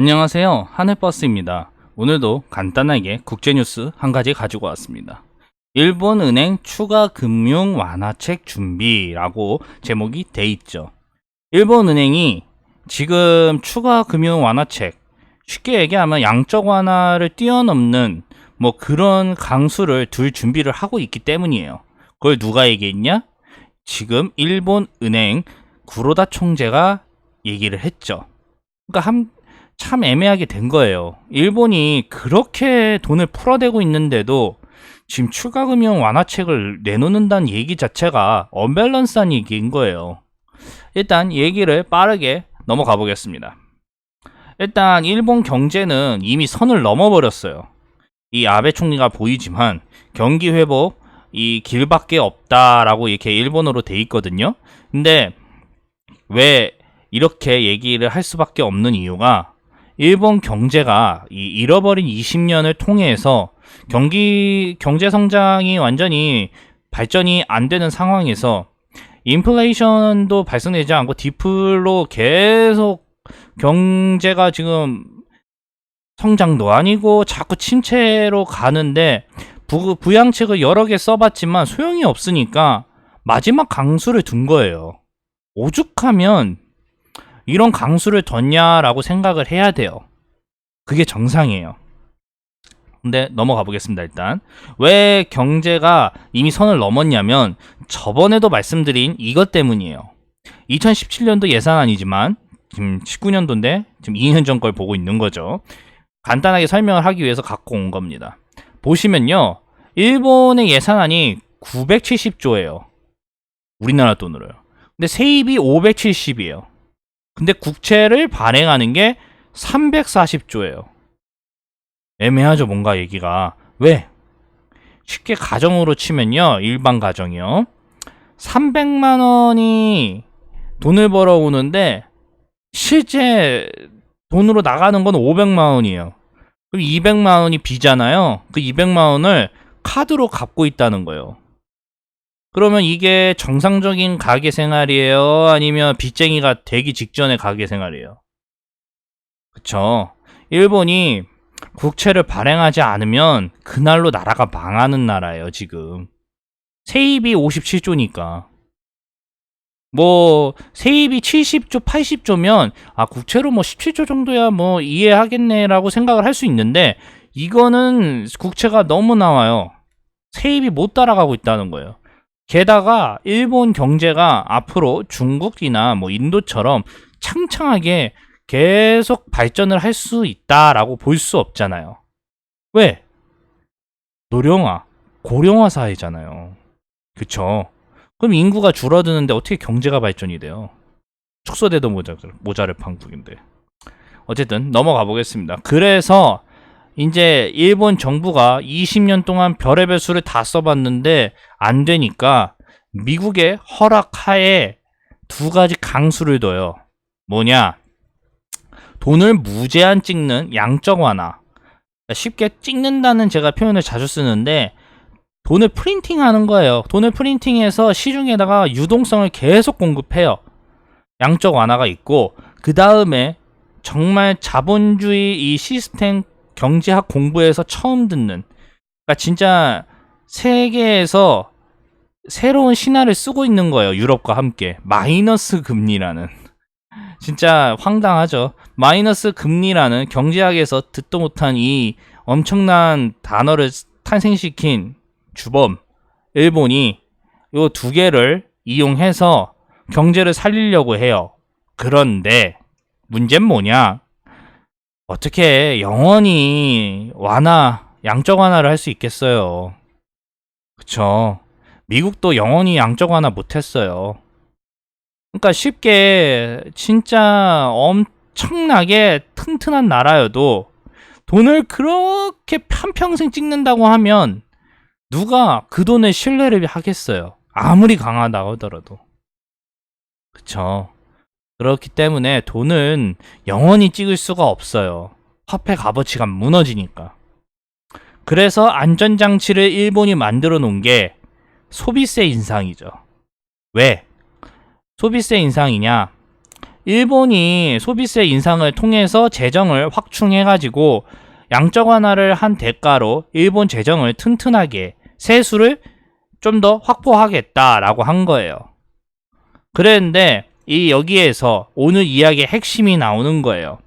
안녕하세요. 하늘버스입니다. 오늘도 간단하게 국제뉴스 한 가지 가지고 왔습니다. 일본은행 추가 금융 완화책 준비라고 제목이 돼 있죠. 일본은행이 지금 추가 금융 완화책, 쉽게 얘기하면 양적 완화를 뛰어넘는 그런 강수를 둘 준비를 하고 있기 때문이에요. 그걸 누가 얘기했냐? 지금 일본은행 구로다 총재가 얘기를 했죠. 그러니까 참 애매하게 된 거예요. 일본이 그렇게 돈을 풀어대고 있는데도 지금 추가 금융 완화책을 내놓는다는 얘기 자체가 언밸런스한 얘기인 거예요. 일단 얘기를 빠르게 넘어가 보겠습니다. 일단 일본 경제는 이미 선을 넘어버렸어요. 이 아베 총리가 보이지만 경기 회복 이 길밖에 없다라고 이렇게 일본어로 돼 있거든요. 근데 왜 이렇게 얘기를 할 수밖에 없는 이유가 일본 경제가 이 잃어버린 20년을 통해서 경제 성장이 완전히 발전이 안 되는 상황에서 인플레이션도 발생되지 않고 디플로 계속 경제가 지금 성장도 아니고 자꾸 침체로 가는데 부양책을 여러 개 써봤지만 소용이 없으니까 마지막 강수를 둔 거예요. 오죽하면 이런 강수를 뒀냐라고 생각을 해야 돼요. 그게 정상이에요. 근데 넘어가 보겠습니다. 일단 왜 경제가 이미 선을 넘었냐면 저번에도 말씀드린 이것 때문이에요. 2017년도 예산안이지만 지금 19년도인데 지금 2년 전 걸 보고 있는 거죠. 간단하게 설명을 하기 위해서 갖고 온 겁니다. 보시면요, 일본의 예산안이 970조예요. 우리나라 돈으로요. 근데 세입이 570이에요. 근데 국채를 발행하는 게 340조예요. 애매하죠, 뭔가 얘기가. 왜? 쉽게 가정으로 치면요, 일반 가정이요. 300만 원이 돈을 벌어오는데 실제 돈으로 나가는 건 500만 원이에요. 그럼 200만 원이 비잖아요. 그 200만 원을 카드로 갚고 있다는 거예요. 그러면 이게 정상적인 가계 생활이에요? 아니면 빚쟁이가 되기 직전의 가계 생활이에요? 그쵸. 일본이 국채를 발행하지 않으면 그날로 나라가 망하는 나라예요, 지금. 세입이 57조니까. 세입이 70조, 80조면, 국채로 17조 정도야 이해하겠네라고 생각을 할 수 있는데, 이거는 국채가 너무 나와요. 세입이 못 따라가고 있다는 거예요. 게다가 일본 경제가 앞으로 중국이나 인도처럼 창창하게 계속 발전을 할 수 있다라고 볼 수 없잖아요. 왜? 노령화, 고령화 사회잖아요. 그쵸? 그럼 인구가 줄어드는데 어떻게 경제가 발전이 돼요? 축소돼도 모자를 판국인데. 어쨌든 넘어가 보겠습니다. 그래서 이제 일본 정부가 20년 동안 별의별 수를 다 써봤는데 안 되니까 미국의 허락하에 두 가지 강수를 둬요. 뭐냐? 돈을 무제한 찍는 양적 완화. 쉽게 찍는다는 제가 표현을 자주 쓰는데 돈을 프린팅하는 거예요. 돈을 프린팅해서 시중에다가 유동성을 계속 공급해요. 양적 완화가 있고, 그 다음에 정말 자본주의 이 시스템 경제학 공부에서 처음 듣는, 그러니까 진짜 세계에서 새로운 신화를 쓰고 있는 거예요. 유럽과 함께 마이너스 금리라는. 진짜 황당하죠. 마이너스 금리라는 경제학에서 듣도 못한 이 엄청난 단어를 탄생시킨 주범 일본이 이 두 개를 이용해서 경제를 살리려고 해요. 그런데 문제는 뭐냐? 어떻게 영원히 양적 완화를 할 수 있겠어요? 그쵸? 미국도 영원히 양적 완화 못했어요. 그러니까 쉽게 진짜 엄청나게 튼튼한 나라여도 돈을 그렇게 한평생 찍는다고 하면 누가 그 돈에 신뢰를 하겠어요? 아무리 강하다고 하더라도. 그쵸? 그렇기 때문에 돈은 영원히 찍을 수가 없어요. 화폐 값어치가 무너지니까. 그래서 안전장치를 일본이 만들어 놓은 게 소비세 인상이죠. 왜? 소비세 인상이냐? 일본이 소비세 인상을 통해서 재정을 확충해가지고 양적 완화를 한 대가로 일본 재정을 튼튼하게 세수를 좀 더 확보하겠다라고 한 거예요. 그랬는데 여기에서 오늘 이야기의 핵심이 나오는 거예요.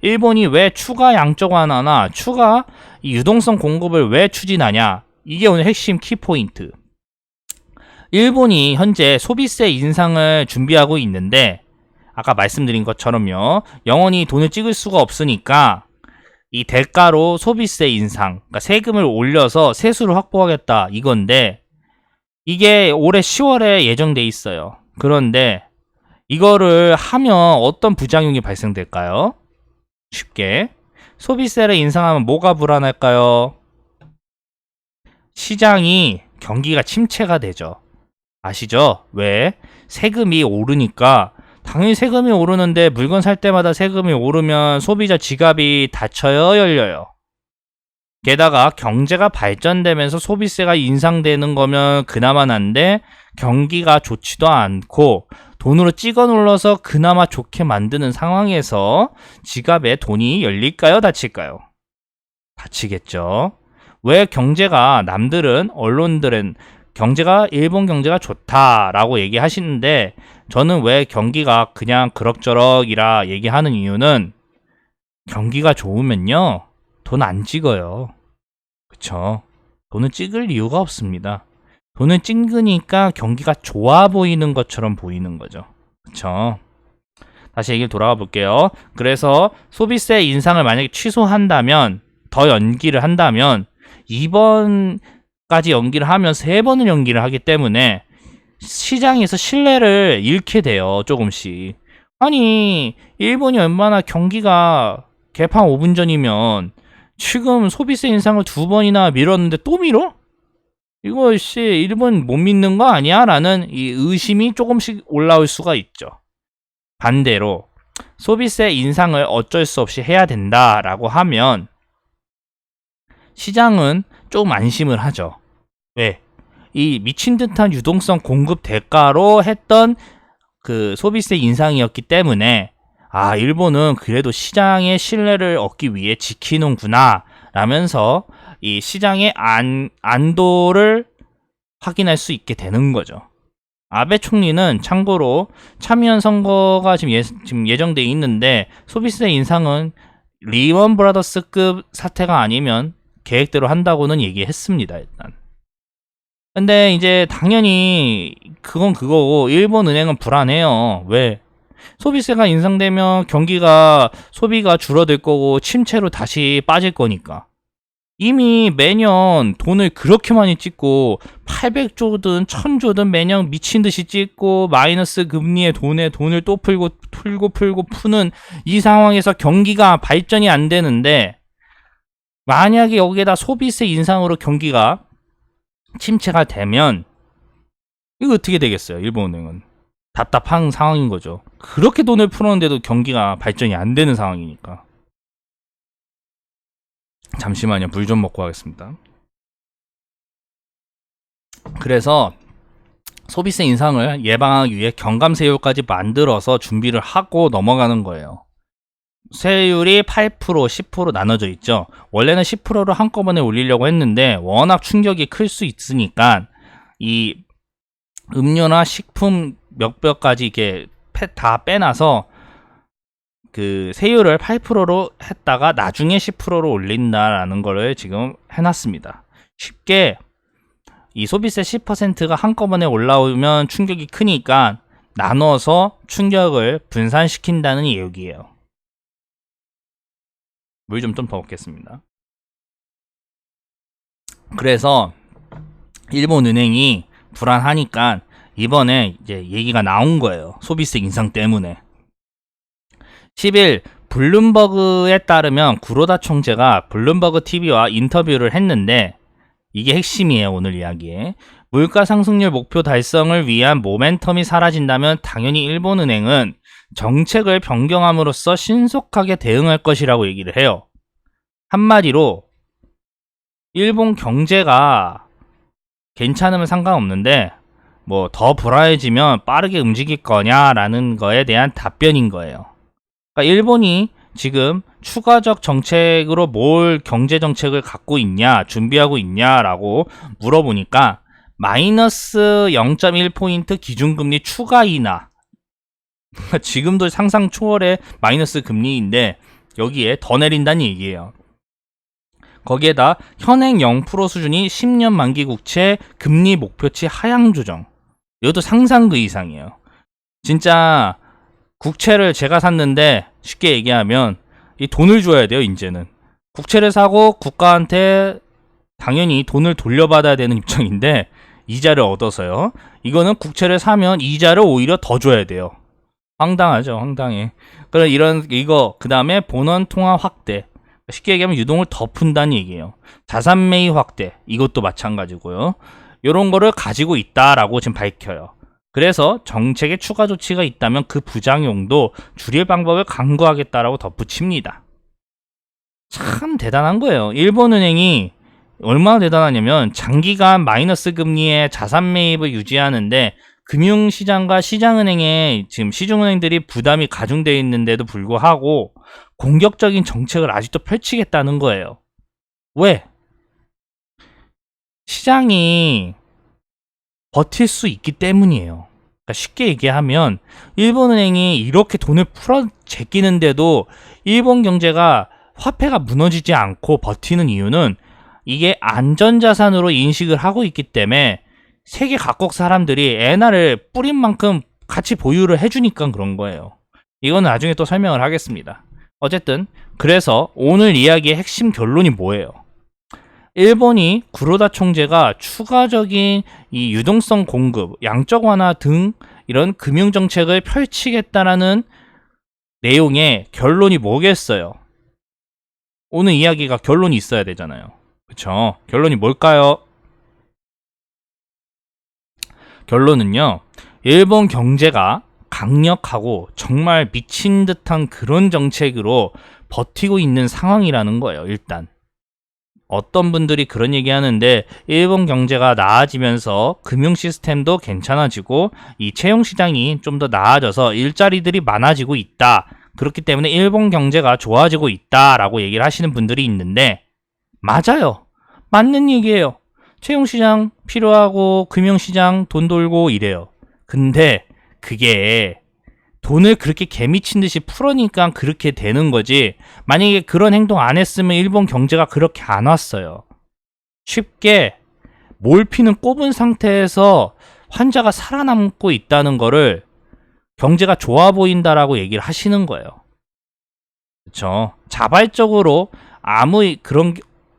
일본이 왜 추가 양적 완화나 추가 유동성 공급을 왜 추진하냐? 이게 오늘 핵심 키포인트. 일본이 현재 소비세 인상을 준비하고 있는데 아까 말씀드린 것처럼요. 영원히 돈을 찍을 수가 없으니까 이 대가로 소비세 인상, 그러니까 세금을 올려서 세수를 확보하겠다 이건데 이게 올해 10월에 예정돼 있어요. 그런데 이거를 하면 어떤 부작용이 발생될까요? 쉽게 소비세를 인상하면 뭐가 불안할까요? 시장이 경기가 침체가 되죠. 아시죠? 왜? 세금이 오르니까 당연히 세금이 오르는데 물건 살 때마다 세금이 오르면 소비자 지갑이 닫혀요, 열려요? 게다가 경제가 발전되면서 소비세가 인상되는 거면 그나마 난데 경기가 좋지도 않고 돈으로 찍어 눌러서 그나마 좋게 만드는 상황에서 지갑에 돈이 열릴까요? 닫힐까요? 닫히겠죠. 왜 경제가 남들은 언론들은 경제가 일본 경제가 좋다라고 얘기하시는데 저는 왜 경기가 그냥 그럭저럭이라 얘기하는 이유는 경기가 좋으면요 돈 안 찍어요. 그쵸? 돈을 찍을 이유가 없습니다. 돈을 찍으니까 경기가 좋아 보이는 것처럼 보이는 거죠. 그쵸? 다시 얘기를 돌아가 볼게요. 그래서 소비세 인상을 만약에 취소한다면 더 연기를 한다면 2번까지 연기를 하면 3번을 연기를 하기 때문에 시장에서 신뢰를 잃게 돼요. 조금씩. 아니 일본이 얼마나 경기가 개판 5분 전이면 지금 소비세 인상을 2번이나 미뤘는데 또 미뤄? 이거 일본 못 믿는 거 아니야? 라는 이 의심이 조금씩 올라올 수가 있죠. 반대로 소비세 인상을 어쩔 수 없이 해야 된다라고 하면 시장은 조금 안심을 하죠. 왜? 이 미친 듯한 유동성 공급 대가로 했던 그 소비세 인상이었기 때문에 일본은 그래도 시장의 신뢰를 얻기 위해 지키는구나 라면서 이 시장의 안도를 확인할 수 있게 되는 거죠. 아베 총리는 참고로 참의원 선거가 지금 예정돼 있는데 소비세 인상은 리먼 브라더스급 사태가 아니면 계획대로 한다고는 얘기했습니다. 일단. 근데 이제 당연히 그건 그거고 일본 은행은 불안해요. 왜? 소비세가 인상되면 소비가 줄어들 거고 침체로 다시 빠질 거니까. 이미 매년 돈을 그렇게 많이 찍고 800조든 1000조든 매년 미친 듯이 찍고 마이너스 금리에 돈을 또 풀고 푸는 이 상황에서 경기가 발전이 안 되는데 만약에 여기에다 소비세 인상으로 경기가 침체가 되면 이거 어떻게 되겠어요? 일본은행은 답답한 상황인 거죠. 그렇게 돈을 풀었는데도 경기가 발전이 안 되는 상황이니까. 잠시만요. 물 좀 먹고 하겠습니다. 그래서 소비세 인상을 예방하기 위해 경감세율까지 만들어서 준비를 하고 넘어가는 거예요. 세율이 8%, 10% 나눠져 있죠. 원래는 10%를 한꺼번에 올리려고 했는데 워낙 충격이 클 수 있으니까 이 음료나 식품 몇몇까지 이렇게 다 빼놔서 그 세율을 8%로 했다가 나중에 10%로 올린다라는 거를 지금 해놨습니다. 쉽게 이 소비세 10%가 한꺼번에 올라오면 충격이 크니까 나눠서 충격을 분산시킨다는 얘기예요. 물 좀 더 먹겠습니다. 그래서 일본 은행이 불안하니까 이번에 이제 얘기가 나온 거예요. 소비세 인상 때문에. 10일 블룸버그에 따르면 구로다 총재가 블룸버그 TV와 인터뷰를 했는데 이게 핵심이에요. 오늘 이야기에. 물가 상승률 목표 달성을 위한 모멘텀이 사라진다면 당연히 일본은행은 정책을 변경함으로써 신속하게 대응할 것이라고 얘기를 해요. 한마디로 일본 경제가 괜찮으면 상관없는데 뭐 더 불안해지면 빠르게 움직일 거냐라는 거에 대한 답변인 거예요. 그러니까 일본이 지금 추가적 정책으로 뭘 경제 정책을 갖고 있냐, 준비하고 있냐라고 물어보니까 마이너스 0.1포인트 기준금리 추가 인하. 지금도 상상 초월의 마이너스 금리인데 여기에 더 내린다는 얘기예요. 거기에다 현행 0% 수준이 10년 만기 국채 금리 목표치 하향 조정. 이것도 상상 그 이상이에요. 진짜 국채를 제가 샀는데 쉽게 얘기하면 이 돈을 줘야 돼요. 이제는 국채를 사고 국가한테 당연히 돈을 돌려받아야 되는 입장인데 이자를 얻어서요. 이거는 국채를 사면 이자를 오히려 더 줘야 돼요. 황당하죠. 황당해. 그래 이거 그 다음에 본원 통화 확대. 쉽게 얘기하면 유동을 더 푼다는 얘기예요. 자산 매입 확대. 이것도 마찬가지고요. 이런 거를 가지고 있다라고 지금 밝혀요. 그래서 정책에 추가 조치가 있다면 그 부작용도 줄일 방법을 강구하겠다라고 덧붙입니다. 참 대단한 거예요. 일본은행이 얼마나 대단하냐면 장기간 마이너스 금리의 자산 매입을 유지하는데 금융시장과 시장은행에 지금 시중은행들이 부담이 가중되어 있는데도 불구하고 공격적인 정책을 아직도 펼치겠다는 거예요. 왜? 시장이 버틸 수 있기 때문이에요. 그러니까 쉽게 얘기하면 일본은행이 이렇게 돈을 풀어 제끼는데도 일본 경제가 화폐가 무너지지 않고 버티는 이유는 이게 안전자산으로 인식을 하고 있기 때문에 세계 각국 사람들이 엔화를 뿌린 만큼 같이 보유를 해주니까 그런 거예요. 이건 나중에 또 설명을 하겠습니다. 어쨌든 그래서 오늘 이야기의 핵심 결론이 뭐예요? 일본이 구로다 총재가 추가적인 이 유동성 공급, 양적 완화 등 이런 금융 정책을 펼치겠다라는 내용의 결론이 뭐겠어요? 오늘 이야기가 결론이 있어야 되잖아요. 그쵸? 결론이 뭘까요? 결론은요, 일본 경제가 강력하고 정말 미친 듯한 그런 정책으로 버티고 있는 상황이라는 거예요. 일단 어떤 분들이 그런 얘기 하는데 일본 경제가 나아지면서 금융 시스템도 괜찮아지고 이 채용 시장이 좀 더 나아져서 일자리들이 많아지고 있다. 그렇기 때문에 일본 경제가 좋아지고 있다라고 얘기를 하시는 분들이 있는데 맞아요. 맞는 얘기예요. 채용 시장 필요하고 금융 시장 돈 돌고 이래요. 근데 그게 돈을 그렇게 개미친 듯이 풀으니까 그렇게 되는 거지. 만약에 그런 행동 안 했으면 일본 경제가 그렇게 안 왔어요. 쉽게 몰피는 꼽은 상태에서 환자가 살아남고 있다는 거를 경제가 좋아 보인다라고 얘기를 하시는 거예요. 그렇죠? 자발적으로 아무 그런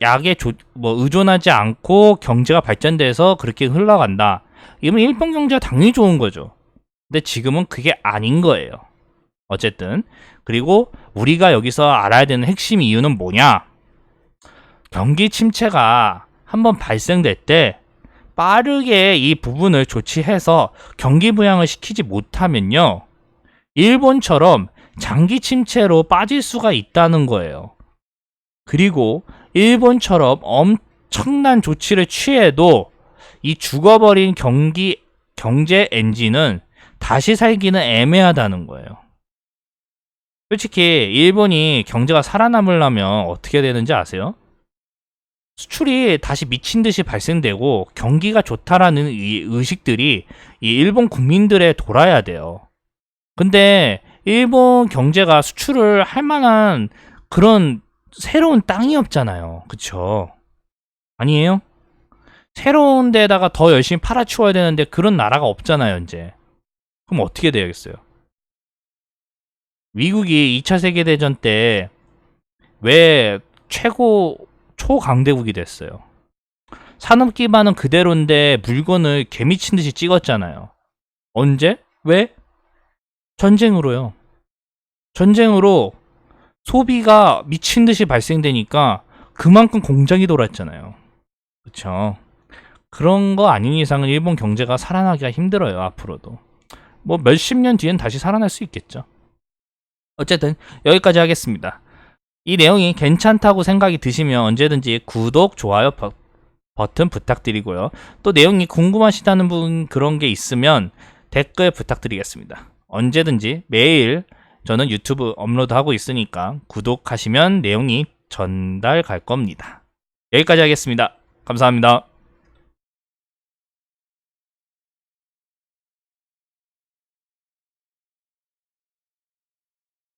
약에 의존하지 않고 경제가 발전돼서 그렇게 흘러간다. 이러면 일본 경제가 당연히 좋은 거죠. 근데 지금은 그게 아닌 거예요. 어쨌든 그리고 우리가 여기서 알아야 되는 핵심 이유는 뭐냐? 경기 침체가 한번 발생될 때 빠르게 이 부분을 조치해서 경기 부양을 시키지 못하면요, 일본처럼 장기 침체로 빠질 수가 있다는 거예요. 그리고 일본처럼 엄청난 조치를 취해도 이 죽어버린 경제 엔진은 다시 살기는 애매하다는 거예요. 솔직히 일본이 경제가 살아남으려면 어떻게 되는지 아세요? 수출이 다시 미친 듯이 발생되고 경기가 좋다라는 이 의식들이 이 일본 국민들에 돌아야 돼요. 근데 일본 경제가 수출을 할 만한 그런 새로운 땅이 없잖아요. 그쵸? 아니에요? 새로운 데다가 더 열심히 팔아치워야 되는데 그런 나라가 없잖아요, 이제. 그럼 어떻게 돼야겠어요? 미국이 2차 세계대전 때 왜 최고 초강대국이 됐어요? 산업 기반은 그대로인데 물건을 개미친 듯이 찍었잖아요. 언제? 왜? 전쟁으로요. 전쟁으로 소비가 미친 듯이 발생되니까 그만큼 공장이 돌았잖아요. 그렇죠? 그런 거 아닌 이상은 일본 경제가 살아나기가 힘들어요. 앞으로도. 뭐 몇십 년 뒤엔 다시 살아날 수 있겠죠. 어쨌든 여기까지 하겠습니다. 이 내용이 괜찮다고 생각이 드시면 언제든지 구독, 좋아요 버튼 부탁드리고요. 또 내용이 궁금하시다는 분 그런 게 있으면 댓글 부탁드리겠습니다. 언제든지 매일 저는 유튜브 업로드하고 있으니까 구독하시면 내용이 전달 갈 겁니다. 여기까지 하겠습니다. 감사합니다.